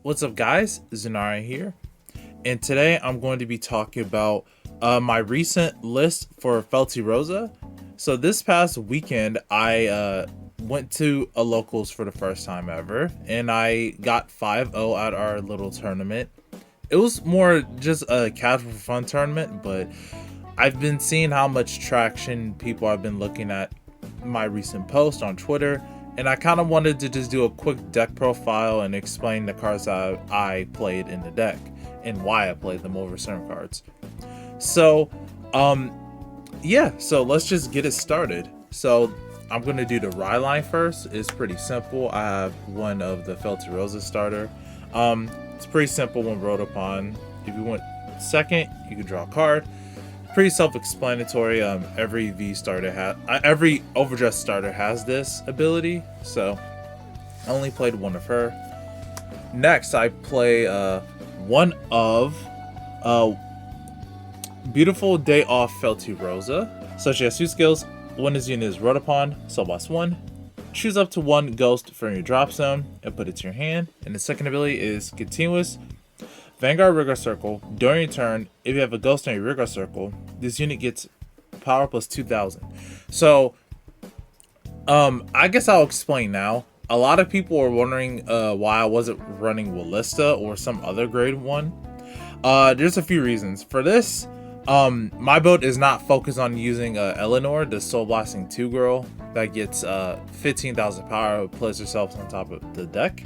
What's up, guys? Zenari here, and today I'm going to be talking about my recent list for FELTYROSA. So this past weekend, I went to a locals for the first time ever, and I got 5-0 at our little tournament. It was more just a casual fun tournament, but I've been seeing how much traction people have been looking at my recent post on Twitter, and I kind of wanted to just do a quick deck profile and explain the cards that I played in the deck and why I played them over certain cards. So, yeah, so let's just get it started. So I'm going to do the Rye line first. It's pretty simple. I have one of the FELTYROSA starter. It's pretty simple when wrote upon. If you want second, you can draw a card. Pretty self-explanatory. Every every overdressed starter has this ability, so I only played one of her. Next, I play one of Beautiful Day Off FELTYROSA. So she has two skills. When this unit is wrote upon, so boss one. Choose up to one ghost from your drop zone and put it to your hand. And the second ability is continuous. Vanguard Rigor Circle. During your turn, if you have a ghost in your Rigor Circle, this unit gets power plus 2000. So, I guess I'll explain now. A lot of people are wondering why I wasn't running Wallista or some other grade 1. There's a few reasons. For this, my build is not focused on using Eleanor, the Soul Blasting 2 girl that gets 15,000 power, plays herself on top of the deck.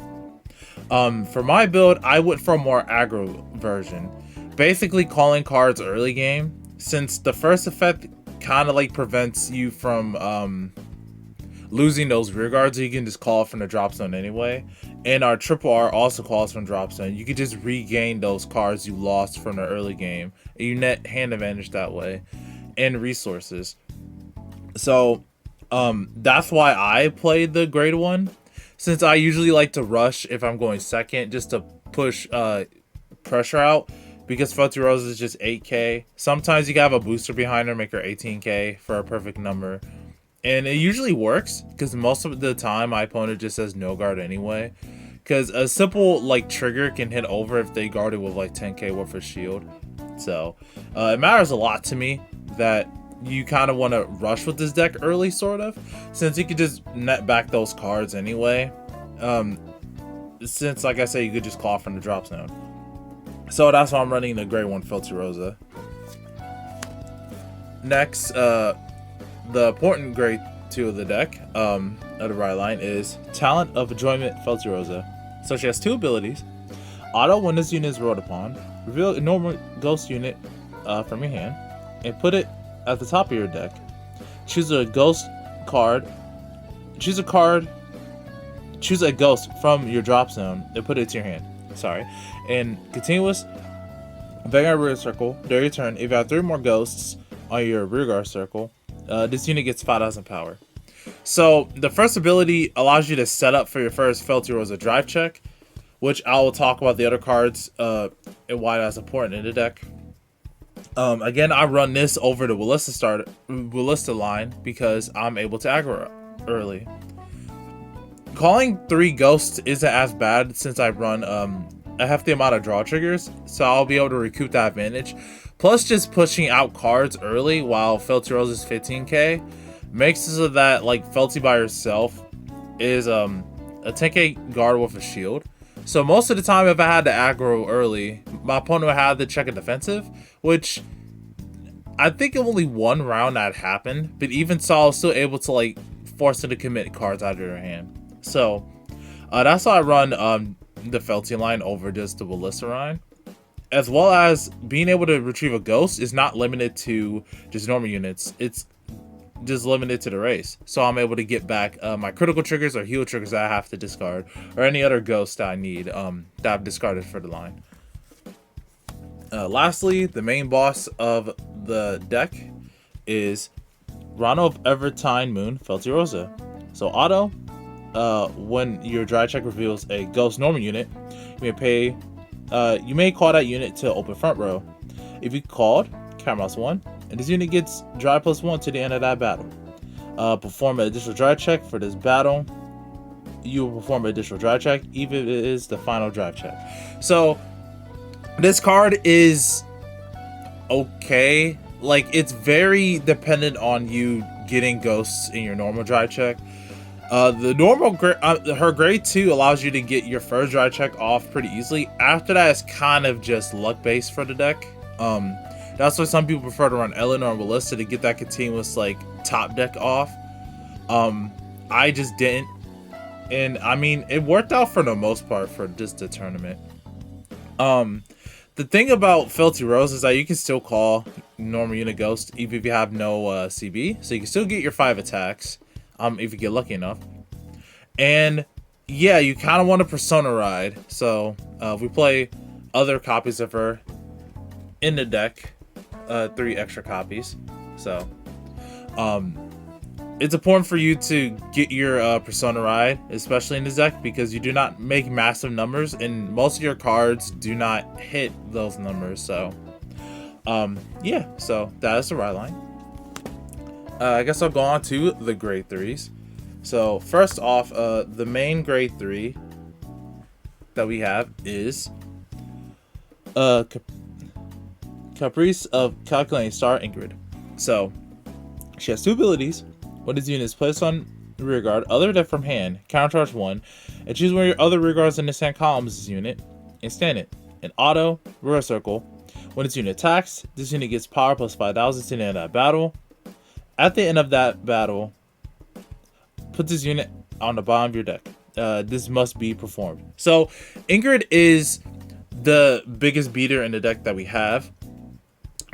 For my build, I went for a more aggro version, basically calling cards early game, since the first effect kind of like prevents you from losing those rear guards, so you can just call from the drop zone anyway. And our triple R also calls from drop zone. You can just regain those cards you lost from the early game, and you net hand advantage that way, and resources. So that's why I played the grade 1. Since I usually like to rush if I'm going second, just to push pressure out, because FELTYROSA is just 8k. Sometimes you can have a booster behind her, make her 18k for a perfect number. And it usually works, because most of the time my opponent just says no guard anyway. Because a simple like trigger can hit over if they guard it with like 10k worth of shield. So it matters a lot to me that you kind of want to rush with this deck early, sort of, since you could just net back those cards anyway. Since, like I said, you could just call from the drop zone. So that's why I'm running the grade 1 FELTYROSA. Next, the important grade 2 of the deck, of the Rye line, is Talent of Enjoyment FELTYROSA. So she has two abilities. Auto, when this unit is rolled upon, reveal a normal ghost unit from your hand and put it at the top of your deck. Choose a ghost card. Choose a ghost from your drop zone and put it to your hand. Sorry. And continuous Vanguard Rear Circle. During your turn, if you have 3 more ghosts on your rear guard circle, this unit gets 5,000 power. So the first ability allows you to set up for your first FELTYROSA drive check, which I will talk about the other cards and why that's important in the deck. Again, I run this over the Wallista line because I'm able to aggro early. Calling 3 ghosts isn't as bad since I run a hefty amount of draw triggers, so I'll be able to recoup that advantage. Plus, just pushing out cards early while FELTYROSA is 15k makes it so that like Felty by herself is a 10k guard with a shield. So most of the time, if I had to aggro early, my opponent would have to check a defensive, which I think only one round that happened. But even so, I was still able to like force her to commit cards out of her hand. So that's how I run the Felty line over just the Wallista line. As well as being able to retrieve a ghost is not limited to just normal units. It's just limited to the race. So I'm able to get back my critical triggers or heal triggers that I have to discard, or any other ghosts that I need that I've discarded for the line. Lastly, the main boss of the deck is Rano of Evertine Moon FELTYROSA. So auto, when your dry check reveals a ghost normal unit, you may call that unit to open front row. If you called, Cameras 1, and this unit gets dry +1 to the end of that battle. Perform an additional dry check for this battle. you will perform an additional drive check, even if it is the final drive check. So this card is okay. Like, it's very dependent on you getting ghosts in your normal drive check. The normal her grade 2 allows you to get your first drive check off pretty easily. After that, it's kind of just luck based for the deck. That's why some people prefer to run Eleanor and Melissa to get that continuous like top deck off. I just didn't, and I mean it worked out for the most part for just the tournament. The thing about FELTYROSA is that you can still call normal unit ghost even if you have no CB, so you can still get your 5 attacks. If you get lucky enough. And yeah, you kind of want to Persona Ride. So if we play other copies of her in the deck, 3 extra copies. So it's important for you to get your Persona Ride, especially in this deck, because you do not make massive numbers and most of your cards do not hit those numbers. So yeah, so that is the ride line. I guess I'll go on to the grade 3s. So first off, the main grade 3 that we have is Caprice of Calculating Star Ingrid. So she has 2 abilities. When this unit is placed on rearguard other than from hand, countercharge 1, and choose one of your other rearguards in this hand columns this unit and stand it. In auto, rear circle. When this unit attacks, this unit gets power plus 5,000 to the end of that battle. At the end of that battle, put this unit on the bottom of your deck. This must be performed. So Ingrid is the biggest beater in the deck that we have.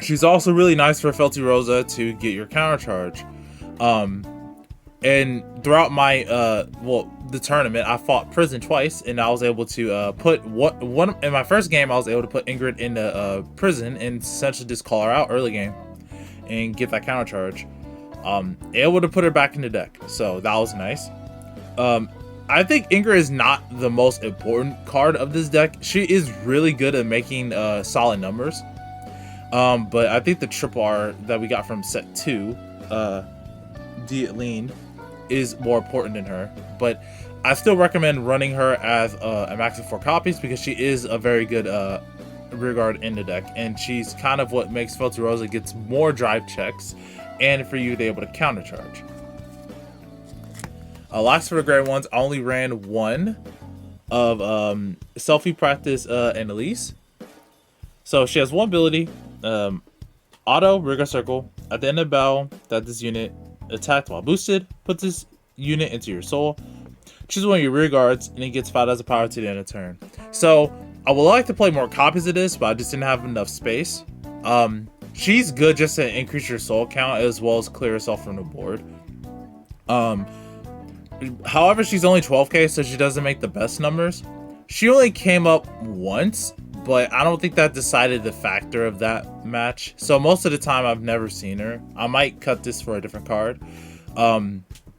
She's also really nice for FELTYROSA to get your counter charge. And throughout my the tournament, I fought prison twice, and I was able to put one in my first game. I was able to put Ingrid in the prison and essentially just call her out early game and get that counter charge. Able to put her back in the deck, so that was nice. I think Ingrid is not the most important card of this deck. She is really good at making solid numbers, but I think the triple R that we got from set 2, Lean, is more important than her. But I still recommend running her as a max of 4 copies because she is a very good rearguard in the deck, and she's kind of what makes FELTYROSA gets more drive checks and for you to be able to counter charge. Last for the grade 1s, I only ran 1 of Selfie Practice and Elise. So she has 1 ability, auto rearguard circle. At the end of the battle that this unit attacked while boosted, put this unit into your soul. Choose one of your rear guards and it gets 5,000 power to the end of turn. So I would like to play more copies of this, but I just didn't have enough space. She's good just to increase your soul count as well as clear herself from the board. However, she's only 12k, so she doesn't make the best numbers. She only came up once, but I don't think that decided the factor of that match. So most of the time, I've never seen her. I might cut this for a different card.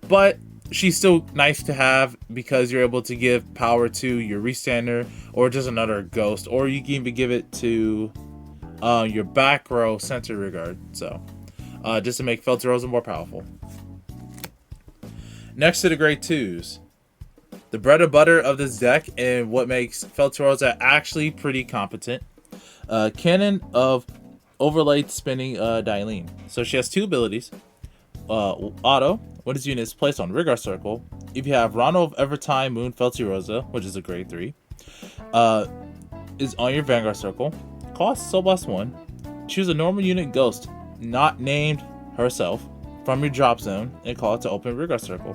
But she's still nice to have because you're able to give power to your restander or just another ghost, or you can even give it to your back row center regard. So just to make FELTYROSA more powerful. Next to the grade 2s, the bread and butter of this deck and what makes FELTYROSA actually pretty competent. Cannon of Overlaid Spinning Dailin. So she has 2 abilities. Auto, when this unit is placed on rearguard circle, if you have Rano of Evertime Moon FELTYROSA, which is a grade 3, is on your Vanguard circle. Cost Soul Blast 1. Choose a normal unit ghost, not named herself, from your drop zone and call it to open rearguard circle.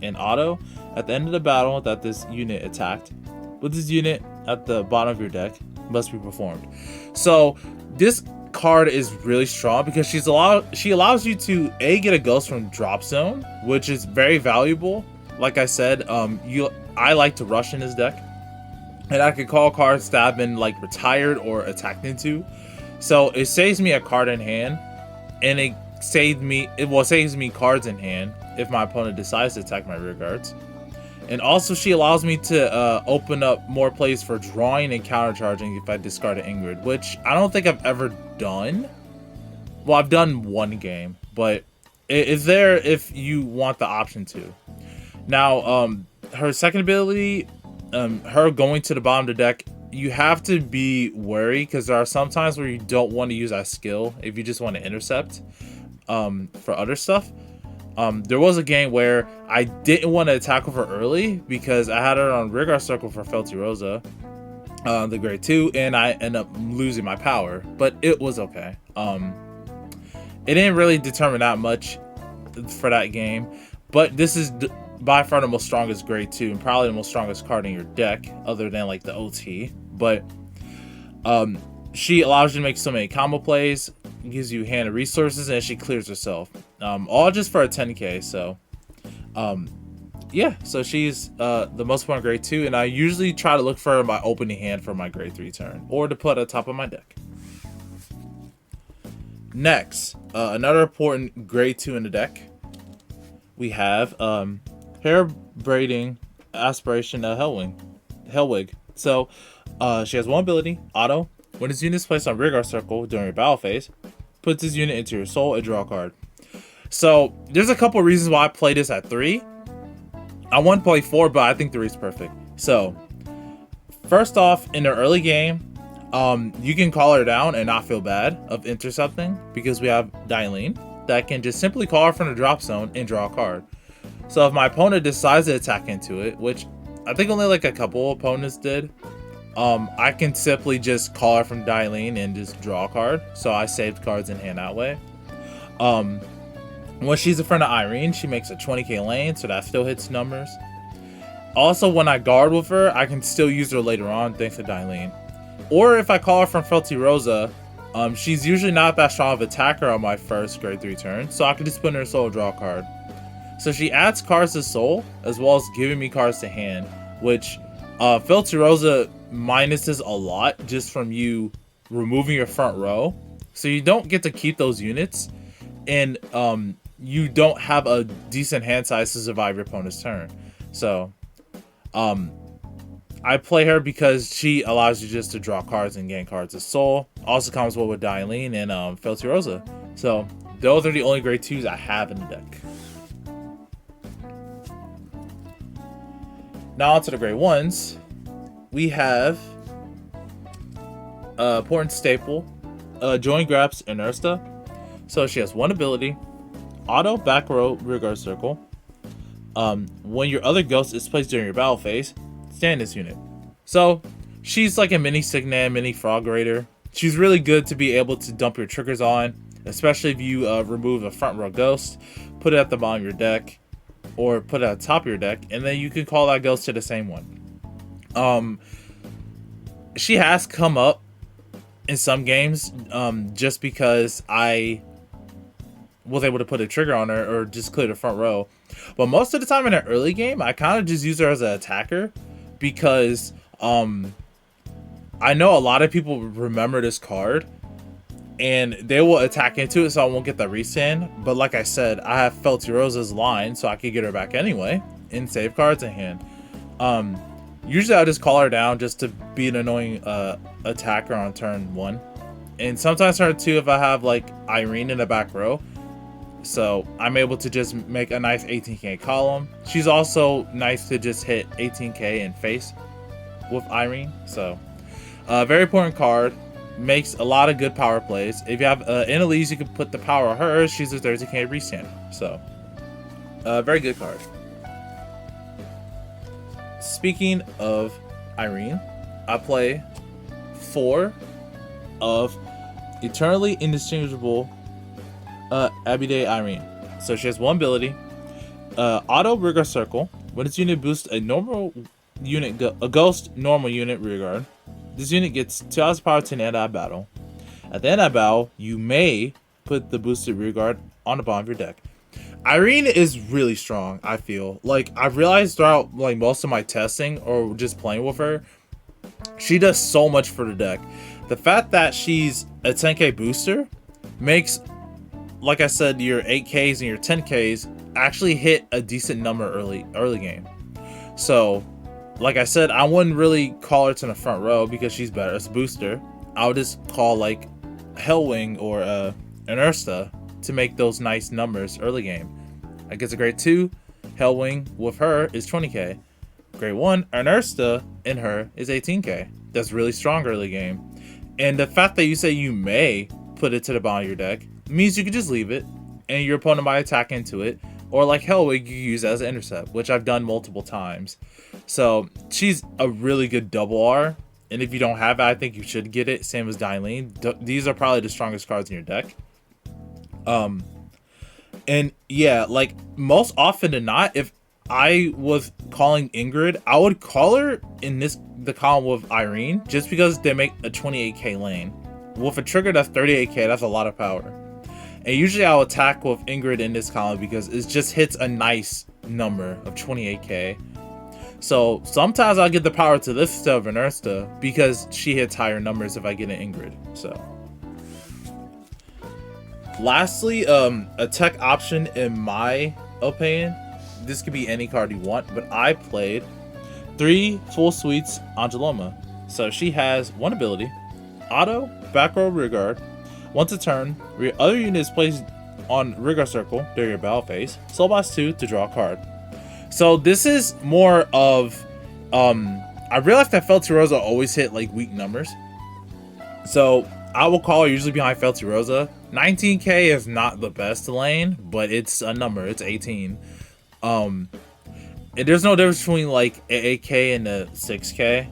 In auto, at the end of the battle that this unit attacked, with this unit at the bottom of your deck, must be performed. So this card is really strong because she allows you to get a ghost from drop zone, which is very valuable. Like I said, I like to rush in this deck, and I could call cards that have been like retired or attacked into. So it saves me a card in hand, and it saves me cards in hand if my opponent decides to attack my rear guards. And also she allows me to open up more plays for drawing and countercharging if I discard an Ingrid, which I don't think I've ever done. Well, I've done 1 game, but it's there if you want the option to. Now, Her second ability, her going to the bottom of the deck, you have to be wary because there are some times where you don't want to use that skill if you just want to intercept for other stuff. There was a game where I didn't want to attack with her early because I had her on Rigard Circle for FELTYROSA, the grade 2, and I ended up losing my power, but it was okay. It didn't really determine that much for that game, but this is by far the most strongest grade 2 and probably the most strongest card in your deck other than like the OT. But she allows you to make so many combo plays, gives you hand of resources, and she clears herself, all just for a 10k. So yeah, so she's the most important grade 2, and I usually try to look for her in my opening hand for my grade 3 turn or to put at the top of my deck. Next, another important grade 2 in the deck, we have hair braiding aspiration Hellwig. So she has one ability, auto. When this unit is placed on Rigard Circle during your battle phase, puts this unit into your soul and draw a card. So there's a couple reasons why I play this at 3. I want to play 4, but I think 3 is perfect. So first off, in the early game, you can call her down and not feel bad of intercepting because we have Dyleen that can just simply call her from the drop zone and draw a card. So if my opponent decides to attack into it, which I think only like a couple opponents did, I can simply just call her from Dyleen and just draw a card. So I saved cards in hand that way. When she's in front of Irene, she makes a 20k lane, so that still hits numbers. Also, when I guard with her, I can still use her later on thanks to Dyleen. Or if I call her from FELTYROSA, she's usually not that strong of an attacker on my first grade 3 turn, so I can just put in her soul, draw a card. So she adds cards to soul, as well as giving me cards to hand, which FELTYROSA minuses a lot just from you removing your front row. So you don't get to keep those units, and you don't have a decent hand size to survive your opponent's turn. So I play her because she allows you just to draw cards and gain cards of soul. Also comes well with Dyleen and FELTYROSA. So those are the only grade 2s I have in the deck. Now onto the grade 1s. We have important staple, Join Graps Inersta. So she has one ability, auto back row Rigard Circle. When your other ghost is placed during your battle phase, stand this unit. So she's like a mini Signet, mini Frog Raider. She's really good to be able to dump your triggers on, especially if you remove a front row ghost, put it at the bottom of your deck, or put it at the top of your deck, and then you can call that ghost to the same one. She has come up in some games just because I was able to put a trigger on her or just clear the front row. But most of the time in an early game, I kind of just use her as an attacker because I know a lot of people remember this card and they will attack into it, so I won't get that restand. But like I said, I have FELTYROSA's line, so I could get her back anyway and save cards in hand. Usually I'll just call her down just to be an annoying attacker on turn 1. And sometimes turn 2 if I have like Irene in the back row. So I'm able to just make a nice 18k column. She's also nice to just hit 18k in face with Irene. So very important card. Makes a lot of good power plays. If you have Annalise, you can put the power on her. She's a 30k restand. So very good card. Speaking of Irene, I play 4 of Eternally Indistinguishable Abide Irene. So she has one ability, auto Rigard Circle. When this unit boosts a normal unit, a ghost normal unit Rigard, this unit gets 2 hours power to the end of battle. At the end of battle, you may put the boosted Rigard on the bottom of your deck. Irene is really strong, I feel. Like, I've realized throughout like most of my testing or just playing with her, she does so much for the deck. The fact that she's a 10k booster makes, like I said, your 8Ks and your 10Ks actually hit a decent number early game. So, like I said, I wouldn't really call her to the front row because she's better as a booster. I would just call like Hellwing or Inersta to make those nice numbers early game. I guess a grade 2 Hellwing with her is 20k. Grade 1, Uneartha in her is 18k. That's really strong early game. And the fact that you say you may put it to the bottom of your deck means you could just leave it and your opponent might attack into it. Or like Hellwig, you use it as an intercept, which I've done multiple times. So she's a really good double R. And if you don't have it, I think you should get it. Same as Dylene. These are probably the strongest cards in your deck. And yeah, like most often than not, if I was calling Ingrid, I would call her in the column with Irene, just because they make a 28k lane. With a trigger that's 38k, that's a lot of power. And usually I'll attack with Ingrid in this column because it just hits a nice number of 28k. So sometimes I'll get the power to this instead of Uneartha because she hits higher numbers if I get an Ingrid. So lastly, a tech option in my opinion, this could be any card you want, but I played 3 full suites Angeloma. So she has 1 ability, auto, back row, rear guard. Once a turn, other unit is placed on rear guard circle during your battle phase. Soul Blast 2 to draw a card. So this is more of, I realized that FELTYROSA always hit like weak numbers. So I will call her usually behind FELTYROSA. 19k is not the best lane, but it's a number, it's 18. And there's no difference between like an 8k and a 6k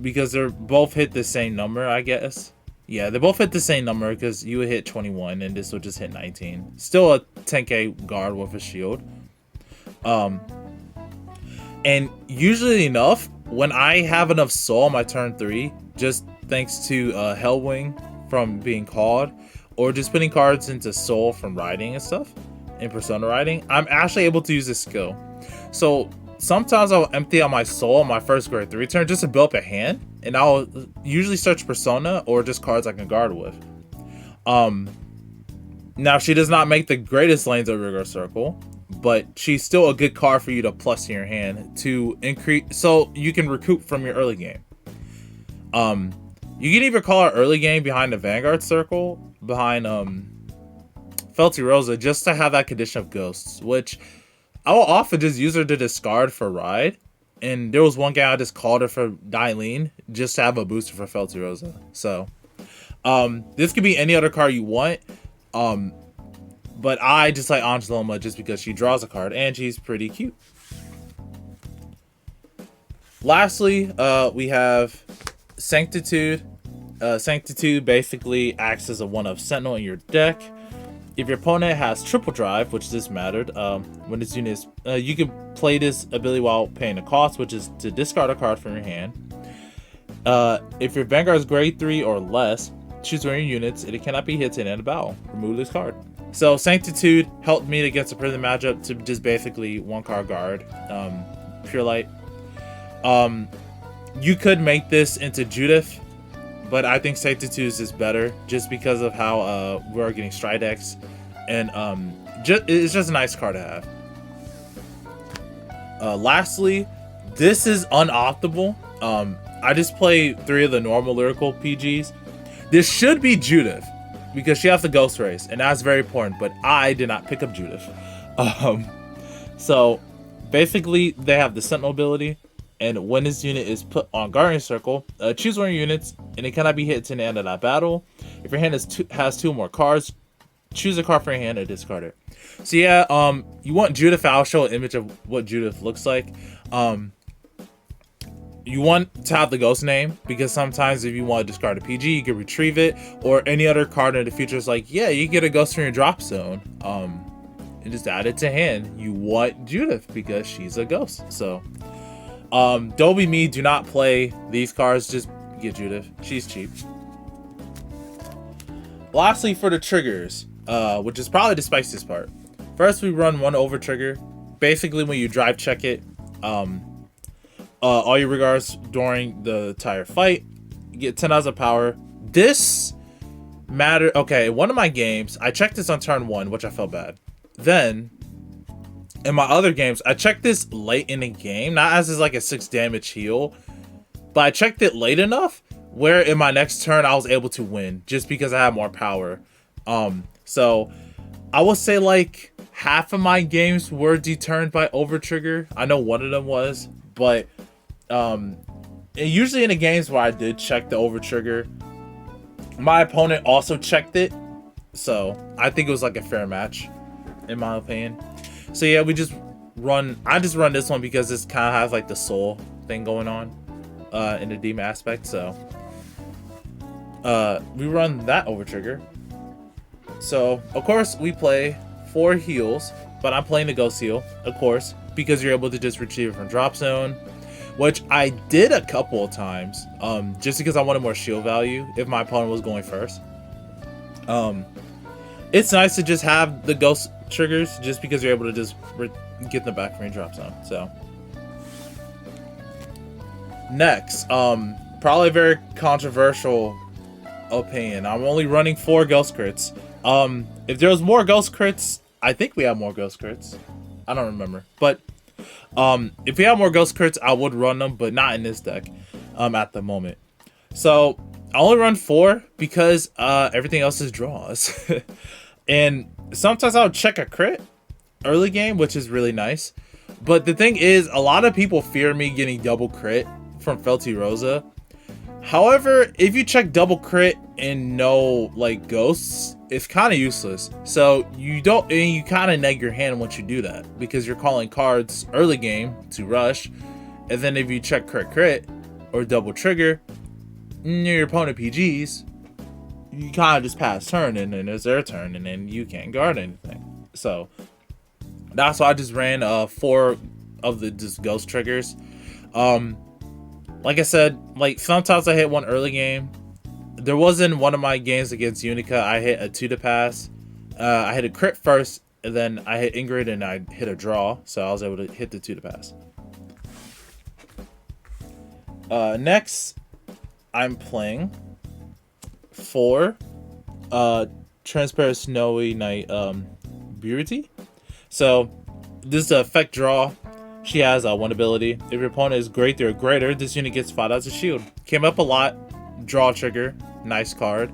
because they're both hit the same number, I guess. Yeah, they both hit the same number because you would hit 21 and this would just hit 19. Still a 10k guard with a shield. And usually enough, when I have enough soul on my turn 3, just thanks to Hellwing from being called, or just putting cards into soul from riding and stuff, and persona riding, I'm actually able to use this skill. So sometimes I'll empty out my soul on my first grade 3 turn just to build up a hand, and I'll usually search persona or just cards I can guard with. Now she does not make the greatest lanes of Rigor Circle, but she's still a good card for you to plus in your hand to increase, so you can recoup from your early game. You can either call her early game behind the Vanguard circle, behind FELTYROSA, just to have that condition of ghosts, which I will often just use her to discard for ride. And there was one game I just called her for Dylene just to have a booster for FELTYROSA. So this could be any other card you want. But I just like Angeloma just because she draws a card and she's pretty cute. Lastly, we have Sanctitude. Sanctitude basically acts as a 1-of Sentinel in your deck. If your opponent has triple drive, which this mattered, when this unit is, you can play this ability while paying a cost, which is to discard a card from your hand. If your Vanguard is grade 3 or less, choose one of your units, and it cannot be hit to the end of battle. Remove this card. So Sanctitude helped me against a prison matchup to just basically 1-card guard, Pure Light. You could make this into Judith, but I think Sanctitude is better just because of how we're getting Stridex, and it's just a nice card to have. Lastly, this is unoptimal. I just play 3 of the normal lyrical PGs. This should be Judith because she has the Ghost Race, and that's very important, but I did not pick up Judith. So basically they have the Sentinel ability, and when this unit is put on Guardian Circle, choose one of your units, and it cannot be hit to the end of that battle. If your hand has 2 more cards, choose a card from your hand and discard it. So yeah, you want Judith. I'll show an image of what Judith looks like. You want to have the ghost name because sometimes if you want to discard a PG, you can retrieve it, or any other card in the future is like, yeah, you get a ghost from your drop zone, and just add it to hand. You want Judith because she's a ghost. So don't be me, do not play these cards, just get Judith. She's cheap. Lastly, for the triggers, which is probably the spiciest part. First, we run 1 over trigger. Basically, when you drive check it, all your regards during the entire fight, you get 10,000 power. This matter. Okay, one of my games, I checked this on turn 1, which I felt bad. Then in my other games, I checked this late in the game, not as like a 6 damage heal, but I checked it late enough where in my next turn I was able to win just because I had more power. So I will say like half of my games were determined by over trigger. I know one of them was, But and usually in the games where I did check the over trigger, my opponent also checked it, so I think it was like a fair match, in my opinion. So yeah, I just run this one because this kind of has like the soul thing going on in the demon aspect. So we run that over trigger. So of course we play 4 heals, but I'm playing the ghost heal, of course, because you're able to just retrieve it from drop zone, which I did a couple of times, just because I wanted more shield value if my opponent was going first. It's nice to just have the ghost triggers, just because you're able to just get them back from your drop zone. So next, probably a very controversial opinion. I'm only running 4 ghost crits. If there was more ghost crits, I think we have more ghost crits. I don't remember, but if we have more ghost crits, I would run them, but not in this deck at the moment. So I only run 4 because everything else is draws. And sometimes I'll check a crit early game, which is really nice. But the thing is, a lot of people fear me getting double crit from FELTYROSA. However, if you check double crit and no like ghosts, it's kind of useless. So you kind of neg your hand once you do that, because you're calling cards early game to rush, and then if you check crit or double trigger near your opponent PGs, you kind of just pass turn, and then it's their turn, and then you can't guard anything. So that's why I just ran 4 of the just ghost triggers. Like I said, like sometimes I hit one early game. There wasn't one of my games against Unica, I hit a 2 to pass. I hit a crit first, and then I hit Ingrid, and I hit a draw, so I was able to hit the 2 to pass. Next, I'm playing 4 Transparent Snowy Night Beauty. So this is a effect draw. She has 1 ability. If your opponent is great or greater, this unit gets 5 as a shield. Came up a lot. Draw trigger. Nice card.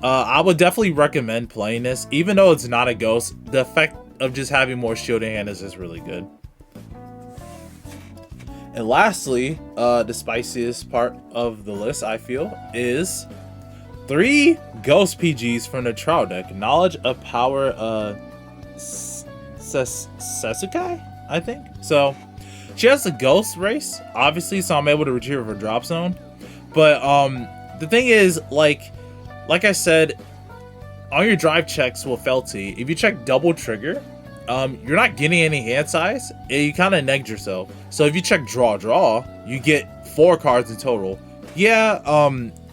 I would definitely recommend playing this. Even though it's not a ghost, the effect of just having more shield in hand is just really good. And lastly, the spiciest part of the list, I feel, is 3 ghost PGs from the trial deck. Knowledge of Power Sesukai, I think. So she has the ghost race, obviously, so I'm able to retrieve her drop zone. But the thing is, like I said, on your drive checks with Felty, if you check double trigger, you're not getting any hand size, and you kind of negged yourself. So if you check draw, you get 4 cards in total. Yeah,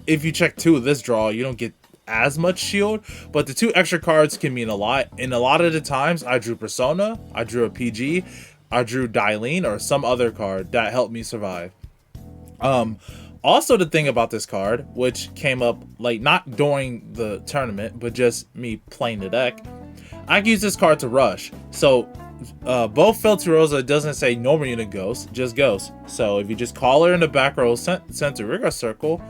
if you check 2 of this draw, you don't get as much shield, but the 2 extra cards can mean a lot. And a lot of the times I drew Persona, I drew a PG, I drew Dylene, or some other card that helped me survive. Also, the thing about this card, which came up like not during the tournament, but just me playing the deck, I can use this card to rush. So both FELTYROSA doesn't say normal unit ghost, just ghost. So if you just call her in the back row center rigor circle,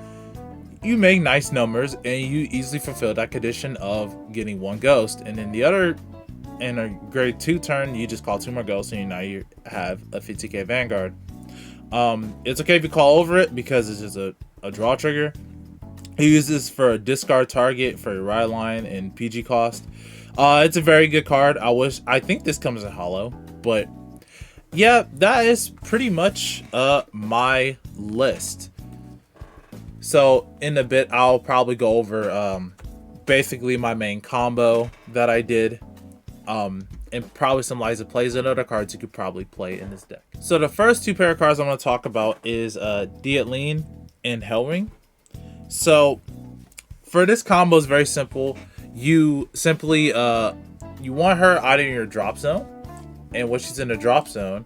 you make nice numbers, and you easily fulfill that condition of getting 1 ghost. And then the other, in a grade 2 turn, you just call 2 more ghosts, and now you have a 50k Vanguard. It's okay if you call over it, because it's just a draw trigger. You use this for a discard target for your ride line and PG cost. It's a very good card. I think this comes in hollow, but yeah, that is pretty much my list. So in a bit, I'll probably go over basically my main combo that I did, and probably some Liza plays and other cards you could probably play in this deck. So the first 2 pair of cards I'm going to talk about is Decklog and Hellring. So for this combo, is very simple. You simply you want her out of your drop zone, and when she's in the drop zone,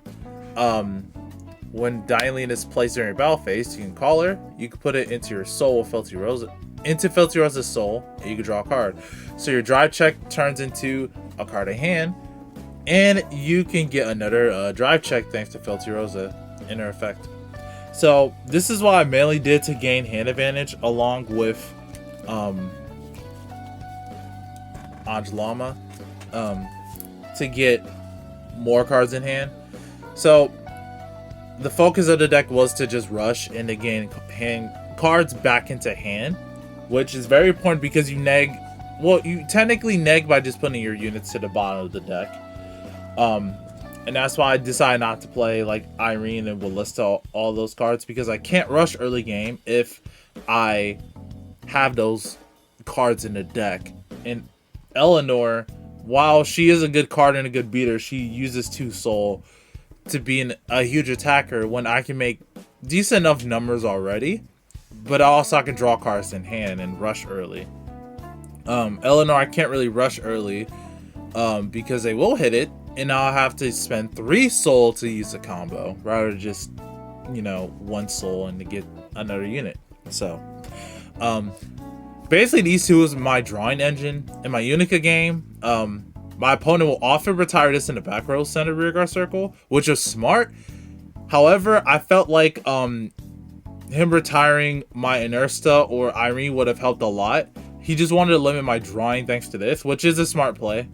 when Dylene is placed in your battle phase, you can call her. You can put it into your soul, FELTYROSA's soul, and you can draw a card. So your drive check turns into a card in hand, and you can get another drive check thanks to FELTYROSA in her effect. So this is what I mainly did to gain hand advantage, along with Angelama, to get more cards in hand. So the focus of the deck was to just rush and to gain hand cards back into hand, which is very important because you neg. Well, you technically neg by just putting your units to the bottom of the deck. And that's why I decided not to play like Irene and Ballista, all those cards, because I can't rush early game if I have those cards in the deck. And Eleanor, while she is a good card and a good beater, she uses 2 soul to be a huge attacker when I can make decent enough numbers already, but also I can draw cards in hand and rush early. Eleanor, I can't really rush early because they will hit it, and I'll have to spend 3 soul to use the combo rather than just, you know, 1 soul and to get another unit. So basically these two is my drawing engine. In my Unica game, my opponent will often retire this in the back row center rearguard circle, which is smart. However, I felt like him retiring my Inersta or Irene would have helped a lot. He just wanted to limit my drawing thanks to this, which is a smart play.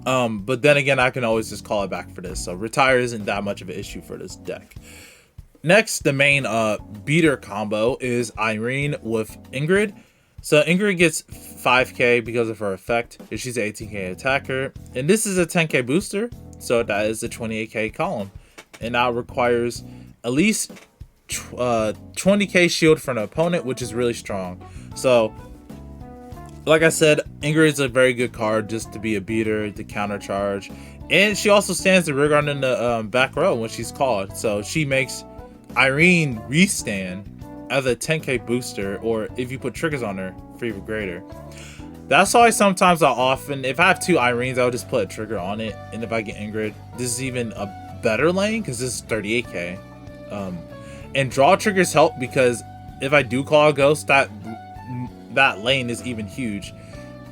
But then again, I can always just call it back for this. So retire isn't that much of an issue for this deck. Next, the main beater combo is Irene with Ingrid. So Ingrid gets 5k because of her effect. She's an 18k attacker. And this is a 10k booster. So that is a 28k column. And that requires at least 20k shield from an opponent, which is really strong. So like I said, Ingrid is a very good card just to be a beater, to counter charge. And she also stands the rearguard in the back row when she's called. So she makes Irene restand as a 10k booster, or if you put triggers on her for even greater. That's why sometimes I'll often, if I have 2 Irenes, I'll just put a trigger on it. And if I get Ingrid, this is even a better lane because this is 38k. And draw triggers help because if I do call a ghost, that lane is even huge.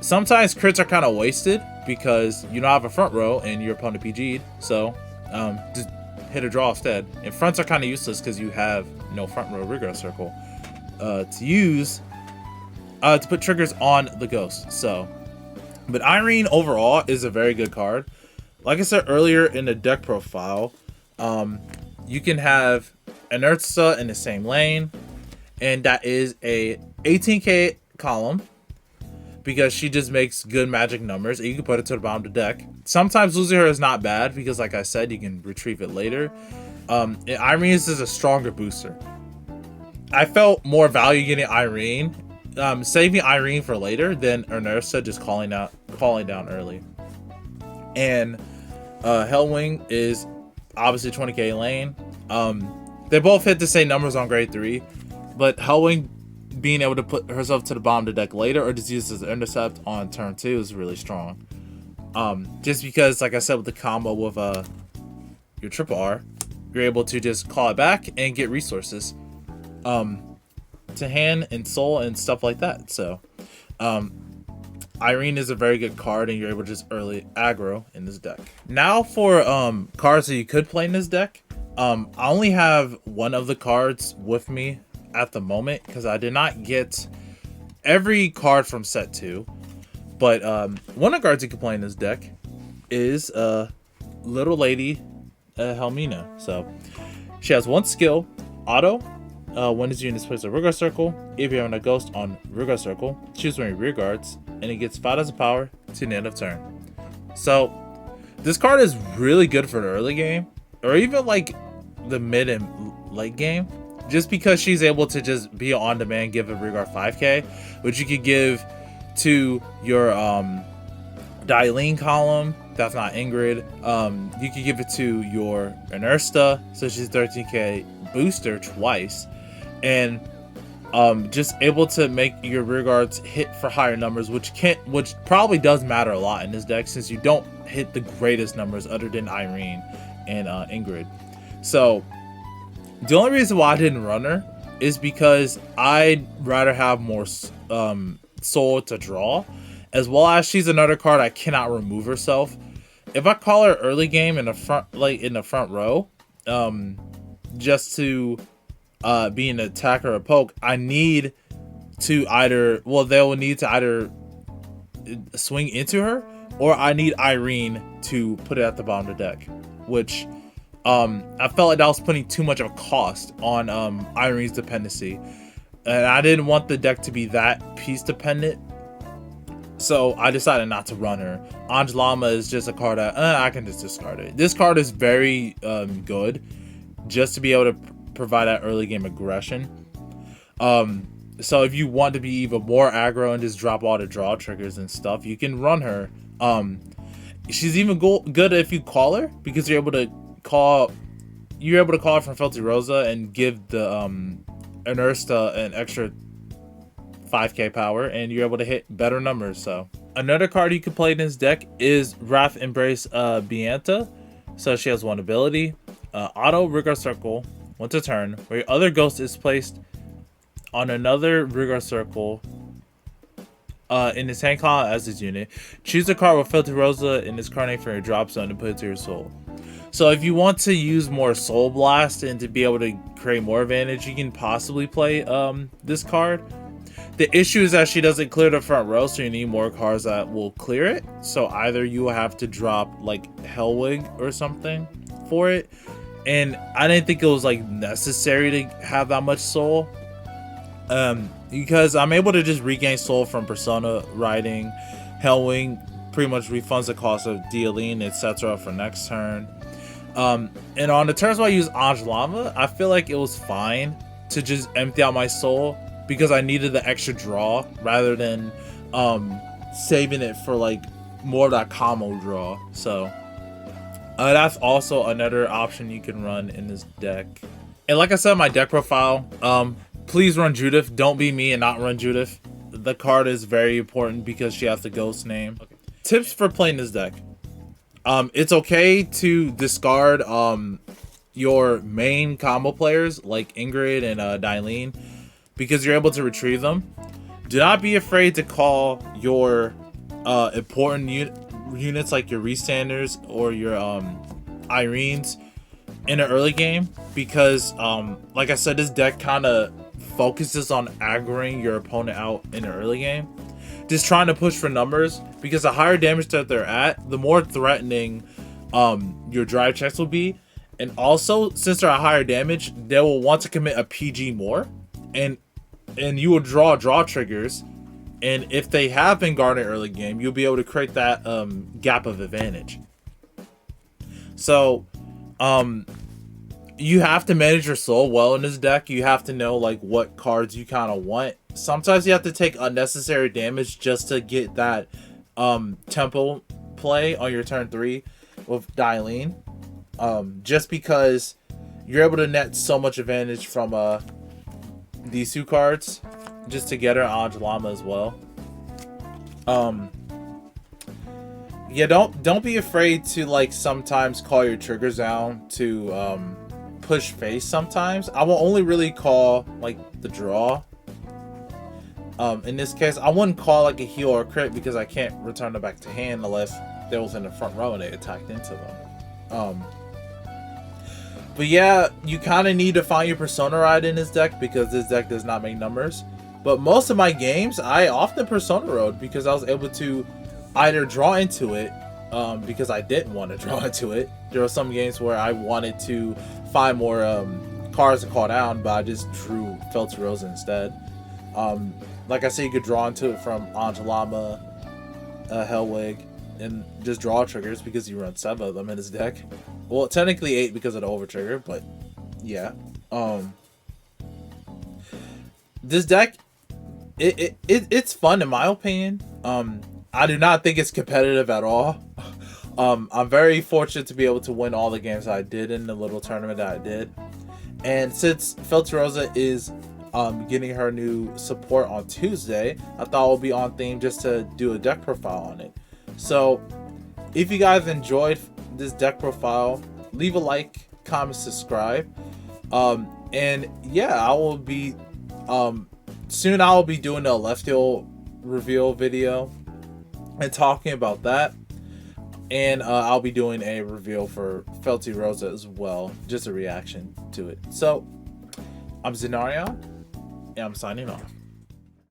Sometimes crits are kind of wasted because you don't have a front row and your opponent PG'd, so just hit a draw instead. And fronts are kind of useless because you have no front row rearguard circle to use to put triggers on the ghost. So, but Irene overall is a very good card. Like I said earlier in the deck profile, you can have Inertia in the same lane, and that is a 18k column because she just makes good magic numbers, and you can put it to the bottom of the deck. Sometimes losing her is not bad because, like I said, you can retrieve it later. Irene is a stronger booster. I felt more value getting Irene, saving Irene for later than Inertia just calling down early. And Hellwing is obviously 20k lane. They both hit the same numbers on grade 3, but Hellwing being able to put herself to the bottom of the deck later or just use as an intercept on turn 2 is really strong. Just because, like I said, with the combo with your triple R, you're able to just call it back and get resources to hand and soul and stuff like that. So Irene is a very good card, and you're able to just early aggro in this deck. Now for cards that you could play in this deck. I only have one of the cards with me at the moment because I did not get every card from set 2. But one of the cards you can play in this deck is Little Lady Helmina. So she has 1 skill, auto. When this unit is placed in rearguard circle, if you're on a ghost on rearguard circle, choose one of your rearguards, and it gets 5 as a power to the end of turn. So this card is really good for the early game, or even like the mid and late game, just because she's able to just be on demand, give a rearguard 5k, which you could give to your Dylene column. That's not Ingrid. You could give it to your Inersta, so she's 13k booster twice, and just able to make your rearguards hit for higher numbers, which probably does matter a lot in this deck since you don't hit the greatest numbers other than Irene and Ingrid. So the only reason why I didn't run her is because I'd rather have more soul to draw, as well as she's another card I cannot remove herself. If I call her early game in the front, like in the front row, just to be an attack or a poke, I need to either, well, they will need to either swing into her, or I need Irene to put it at the bottom of the deck, which I felt like that was putting too much of a cost on Irene's dependency, and I didn't want the deck to be that piece dependent. So I decided not to run her. Angelama is just a card that I can just discard it. This card is very good just to be able to provide that early game aggression. So if you want to be even more aggro and just drop all the draw triggers and stuff, you can run her. She's even good if you call her, because you're able to call her from FELTYROSA and give the Unearthsta an extra 5k power, and you're able to hit better numbers. So another card you can play in this deck is Wrath Embrace Bianta. So she has one ability, auto Rigor Circle once a turn, where your other ghost is placed on another Rigor Circle in its hand column as its unit. Choose a card with FELTYROSA in its card name from your drop zone and put it to your soul. So if you want to use more Soul Blast and to be able to create more advantage, you can possibly play this card. The issue is that she doesn't clear the front row, so you need more cards that will clear it. So either you will have to drop like Hellwig or something for it, and I didn't think it was like necessary to have that much soul, because I'm able to just regain soul from Persona riding. Hellwig pretty much refunds the cost of dealing, etc. for next turn. And on the turns where I use Angelama, I feel like it was fine to just empty out my soul, because I needed the extra draw rather than saving it for like more of that combo draw. So that's also another option you can run in this deck. And like I said in my deck profile, please run Judith. Don't be me and not run Judith. The card is very important because she has the ghost name. Okay. Tips for playing this deck. It's okay to discard your main combo players like Ingrid and Dylene, because you're able to retrieve them. Do not be afraid to call your important units like your Restanders or your Irenes in an early game, because like I said, this deck kind of focuses on aggroing your opponent out in the early game, just trying to push for numbers, because the higher damage that they're at, the more threatening your drive checks will be. And also, since they're at higher damage, they will want to commit a PG more, and you will draw triggers, and if they have Vanguard in early game, you'll be able to create that gap of advantage. So you have to manage your soul well in this deck. You have to know like what cards you kind of want. Sometimes you have to take unnecessary damage just to get that tempo play on your turn 3 with Dylene, just because you're able to net so much advantage from these two cards, just to get her Angelama as well. Yeah, don't be afraid to like sometimes call your triggers down to push face. Sometimes I will only really call like the draw. In this case, I wouldn't call like a heal or a crit, because I can't return them back to hand unless they was in the front row and they attacked into them. But yeah, you kind of need to find your Persona ride in this deck, because this deck does not make numbers. But most of my games, I often Persona rode, because I was able to either draw into it, because I didn't want to draw into it. There were some games where I wanted to find more cards to call down, but I just drew FELTYROSA instead. Like I said, you could draw into it from Angelama, Hellwig, and just draw triggers, because you run 7 of them in this deck. Well, technically 8 because of the over trigger, but yeah. This deck, it's fun in my opinion. I do not think it's competitive at all. I'm very fortunate to be able to win all the games I did in the little tournament that I did. And since FELTYROSA is getting her new support on Tuesday, I thought it would be on theme just to do a deck profile on it. So if you guys enjoyed this deck profile, leave a like, comment, subscribe. And yeah, I will be soon I will be doing a Celestial reveal video and talking about that. And I'll be doing a reveal for FELTYROSA as well, just a reaction to it. So I'm Zenarion, and I'm signing off.